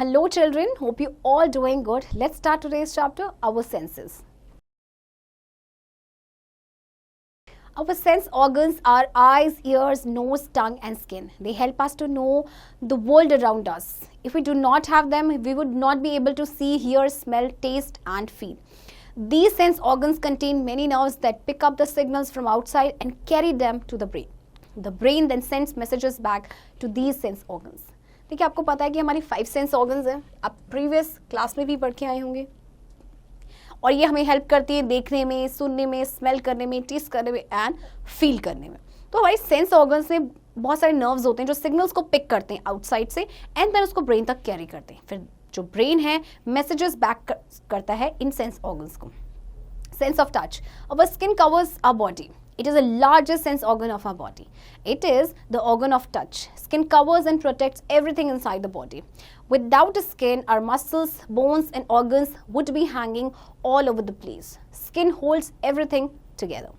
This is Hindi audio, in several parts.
Hello children, hope you all doing good. Let's start today's chapter, our senses. Our sense organs are eyes, ears, nose, tongue and skin. They help us to know the world around us. If we do not have them, we would not be able to see, hear, smell, taste and feel. These sense organs contain many nerves that pick up the signals from outside and carry them to the brain. The brain then sends messages back to these sense organs. देखिए आपको पता है कि हमारी 5 सेंस ऑर्गन्स हैं, आप प्रीवियस क्लास में भी पढ़ के आए होंगे और ये हमें हेल्प करती है देखने में, सुनने में, स्मेल करने में, टेस्ट करने में एंड फील करने में. तो हमारी सेंस ऑर्गन्स में बहुत सारे नर्व्स होते हैं जो सिग्नल्स को पिक करते हैं आउटसाइड से एंड देन उसको ब्रेन तक कैरी करते हैं. फिर जो ब्रेन है मैसेजेस बैक करता है इन सेंस ऑर्गन्स को. Sense of touch. Our skin covers our body. It is the largest sense organ of our body. It is the organ of touch. Skin covers and protects everything inside the body. Without the skin, our muscles, bones and organs would be hanging all over the place. Skin holds everything together.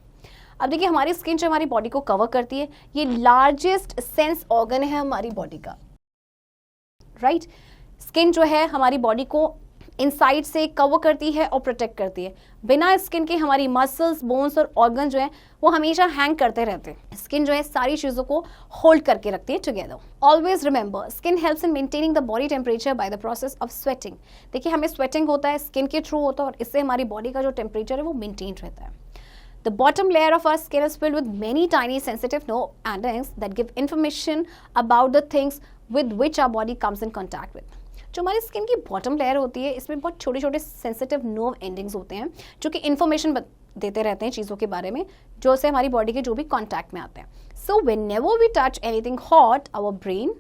अब देखिए हमारी स्किन जो हमारी बॉडी को कवर करती है ये लार्जेस्ट सेंस ऑर्गन है हमारी बॉडी का. राइट स्किन जो है हमारी बॉडी को इनसाइड से कवर करती है और प्रोटेक्ट करती है. बिना स्किन के हमारी मसल्स, बोन्स और ऑर्गन जो है वो हमेशा हैंग करते रहते हैं. स्किन जो है सारी चीज़ों को होल्ड करके रखती है together. Always remember skin helps in maintaining the body temperature by the process of sweating. देखिए हमें स्वेटिंग होता है स्किन के थ्रू होता है और इससे हमारी बॉडी का जो टेम्परेचर है वो मेंटेन रहता है. The bottom layer of our skin is filled with many tiny sensitive nerve endings that give information about the things with which our body comes in contact with. जो हमारी स्किन की बॉटम लेयर होती है इसमें बहुत छोटे छोटे सेंसिटिव नर्व एंडिंग्स होते हैं जो कि इन्फॉर्मेशन देते रहते हैं चीज़ों के बारे में जो से हमारी बॉडी के जो भी कॉन्टैक्ट में आते हैं. So whenever we touch anything hot our brain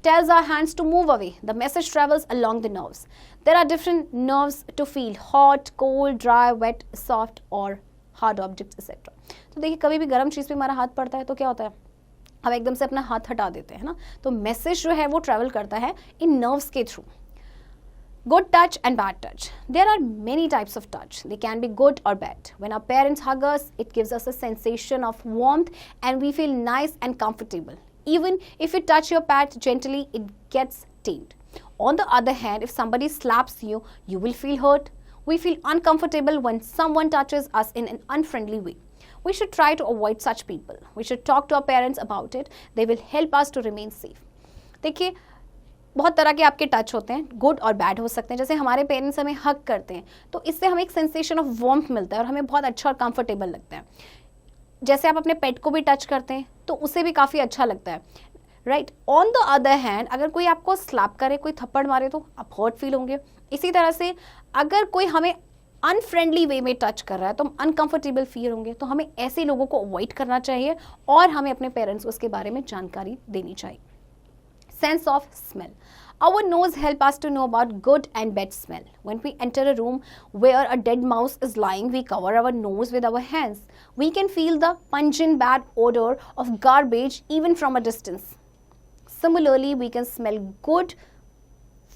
tells our hands to move away. The message travels along the nerves. There are different nerves to feel hot, cold, dry, wet, soft or hard objects etc. तो देखिए कभी भी गर्म चीज़ पे हमारा हाथ पड़ता है तो क्या होता है हम एकदम से अपना हाथ हटा देते हैं ना. तो मैसेज जो है वो ट्रैवल करता है इन नर्व्स के through. Good touch and bad touch. There are many types of touch. They can be good or bad. When our parents hug us, it gives us a sensation of warmth and we feel nice and comfortable. Even if you touch your pet gently, it gets tamed. On the other hand, if somebody slaps you, you will feel hurt. We feel uncomfortable when someone touches us in an unfriendly way. We should try to avoid such people. We should talk to our parents about it. They will help us to remain safe. देखिए बहुत तरह के आपके टच होते हैं, गुड और बैड हो सकते हैं. जैसे हमारे पेरेंट्स हमें हक करते हैं तो इससे हमें एक सेंसेशन ऑफ वार्मथ मिलता है और हमें बहुत अच्छा और कंफर्टेबल लगता है. जैसे आप अपने पेट को भी टच करते हैं तो उसे भी काफ़ी अच्छा लगता है. Right on the other hand अगर कोई आपको स्लैप करे, कोई थप्पड़ मारे तो आप हर्ट फील होंगे. इसी तरह से अगर कोई हमें अनफ्रेंडली वे में टच कर रहा है तो हम अनकंफर्टेबल फील होंगे. तो हमें ऐसे लोगों को अवॉइड करना चाहिए और हमें अपने पेरेंट्स को उसके बारे में जानकारी देनी चाहिए. Sense of smell. Our nose help us to know about good and bad smell. When we enter a room where a dead mouse is lying, we cover our nose with our hands. We can feel the pungent bad odor of garbage even from a distance. Similarly, we can smell good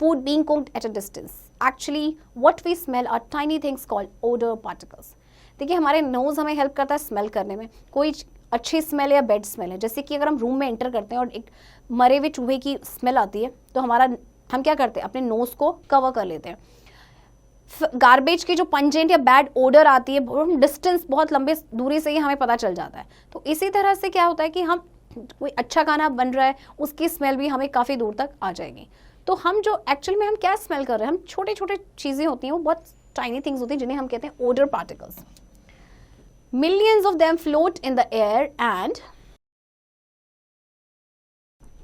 food being cooked at a distance. Actually, what we smell are tiny things called odor particles. देखिए हमारे नोज हमें हेल्प करता है स्मेल करने में. कोई अच्छी स्मेल या बैड स्मेल है, जैसे कि अगर हम रूम में एंटर करते हैं और एक मरे हुए चूहे की स्मेल आती है तो हम क्या करते हैं अपने नोज को कवर कर लेते हैं. गार्बेज की जो पंजेंट या बैड ओडर आती है डिस्टेंस बहुत लंबे दूरी से ही हमें पता चल जाता है. तो इसी तरह से क्या होता है कि हम कोई अच्छा खाना बन रहा है उसकी स्मेल भी हमें काफ़ी दूर तक आ जाएगी. तो हम जो एक्चुअल में हम क्या स्मेल कर रहे हैं, हम छोटे छोटे चीज़ें होती हैं वो बहुत टाइनी थिंग्स होती हैं जिन्हें हम कहते हैं odour particles. Millions of them float in the air and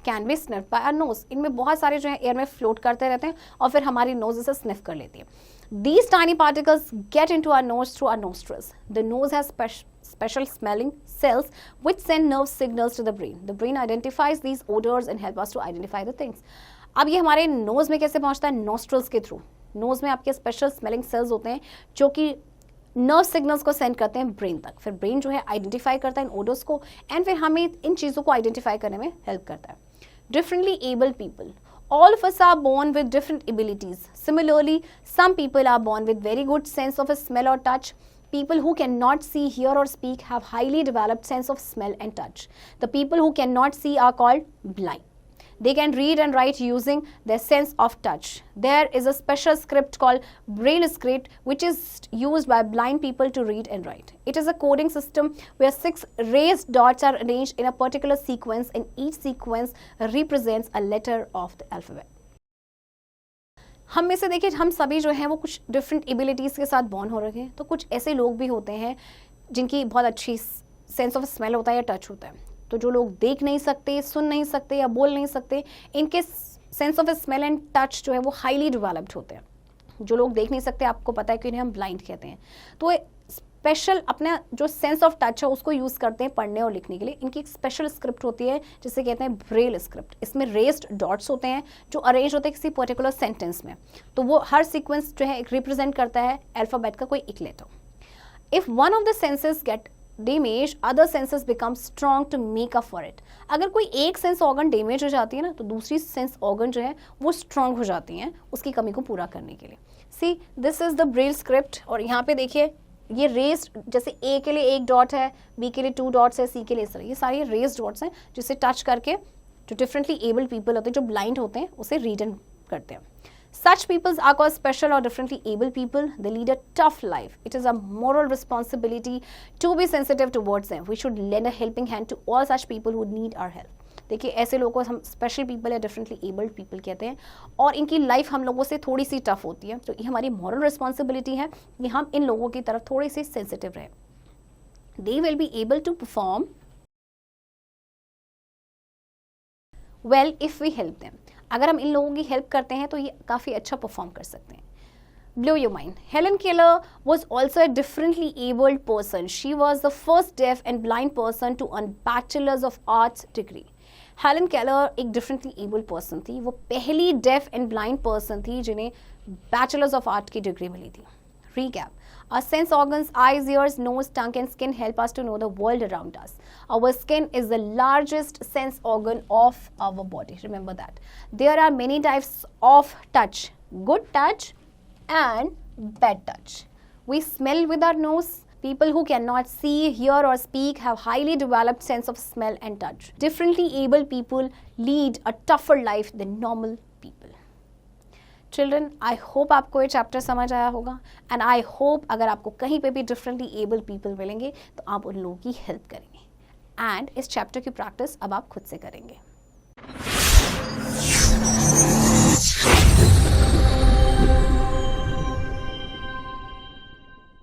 can be sniffed by our nose. इनमें बहुत सारे जो है एयर में फ्लोट करते रहते हैं और फिर हमारी नोज इसे स्निफ कर लेती है. These tiny particles get into our nose through our nostrils. The nose has special smelling cells which send nerve signals to the brain. The brain identifies these odors and help us to identify the things. अब ये हमारे नोज में कैसे पहुंचता है? नोस्ट्रल्स के थ्रू. नोज में आपके स्पेशल स्मेलिंग सेल्स होते हैं जो कि नर्व सिग्नल्स को सेंड करते हैं ब्रेन तक. फिर ब्रेन जो है आइडेंटिफाई करता है इन ओडर्स को एंड फिर हमें इन चीज़ों को आइडेंटिफाई करने में हेल्प करता है. Differently abled people. All of us are born with different abilities. Similarly, some people are born with very good sense of a smell or touch. People who cannot see, hear or speak have highly developed sense of smell and touch. The people who cannot see are called blind. They can read and write using their sense of touch. There is a special script called Braille script which is used by blind people to read and write. It is a coding system where 6 raised dots are arranged in a particular sequence and each sequence represents a letter of the alphabet. हम में से देखिए हम सभी जो हैं वो कुछ डिफरेंट एबिलिटीज़ के साथ बॉर्न हो रखे हैं, तो कुछ ऐसे लोग भी होते हैं जिनकी बहुत अच्छी सेंस ऑफ स्मेल होता है या टच होता है। तो जो लोग देख नहीं सकते, सुन नहीं सकते या बोल नहीं सकते, इनके sense of smell and touch जो है वो हाईली डेवलप्ड होते हैं। जो लोग देख नहीं सकते, आपको पता है कि इन्हें हम ब्लाइंड कहते हैं। तो स्पेशल अपना जो सेंस ऑफ टच है उसको यूज़ करते हैं पढ़ने और लिखने के लिए। इनकी एक स्पेशल स्क्रिप्ट होती है जिसे कहते हैं ब्रेल स्क्रिप्ट। इसमें रेस्ड डॉट्स होते हैं जो अरेंज होते हैं किसी पर्टिकुलर सेंटेंस में। तो वो हर सीक्वेंस जो है रिप्रेजेंट करता है अल्फ़ाबेट का कोई एक letter. If one of the senses get damage, other senses become strong to make up for it. अगर कोई एक सेंस ऑर्गन डैमेज हो जाती है ना, तो दूसरी सेंस ऑर्गन जो है वो स्ट्रॉन्ग हो जाती हैं उसकी कमी को पूरा करने के लिए। See this is the Braille script. और यहाँ पे देखिए ये रेस्ड, जैसे ए के लिए 1 डॉट है, बी के लिए 2 डॉट्स है, सी के लिए इस तरह, ये सारे रेस्ड डॉट्स हैं जिसे टच करके जो डिफरेंटली एबल्ड पीपल होते हैं, जो ब्लाइंड होते हैं, उसे रीड एंड करते हैं। Such peoples are called special or differently able people. They lead a tough life. It is a moral responsibility to be sensitive towards them. We should lend a helping hand to all such people who need our help. देखिए ऐसे लोगों को हम स्पेशल पीपल या डिफरेंटली एबल्ड पीपल कहते हैं और इनकी लाइफ हम लोगों से थोड़ी सी टफ होती है। तो ये हमारी मॉरल रिस्पॉन्सिबिलिटी है कि हम इन लोगों की तरफ थोड़ी सी सेंसिटिव रहें। They will be able to perform well if we help them. अगर हम इन लोगों की हेल्प करते हैं तो ये काफ़ी अच्छा परफॉर्म कर सकते हैं। Blow your mind. Helen Keller was also a differently abled person. She was the first deaf and blind person to earn Bachelor's of Arts degree. Helen Keller एक differently abled person थी। वो पहली deaf and blind person थी जिन्हें Bachelor's of Arts की डिग्री मिली थी। Recap. Our sense organs, eyes, ears, nose, tongue and skin help us to know the world around us. Our skin is the largest sense organ of our body. Remember that. There are many types of touch. Good touch and bad touch. We smell with our nose. People who cannot see, hear or speak have highly developed sense of smell and touch. Differently abled people lead a tougher life than normal people. Children, I hope आपको ये चैप्टर समझ आया होगा एंड आई होप अगर आपको कहीं पे भी डिफरेंटली एबल पीपल मिलेंगे तो आप उन लोगों की हेल्प करेंगे एंड इस चैप्टर की प्रैक्टिस अब आप खुद से करेंगे।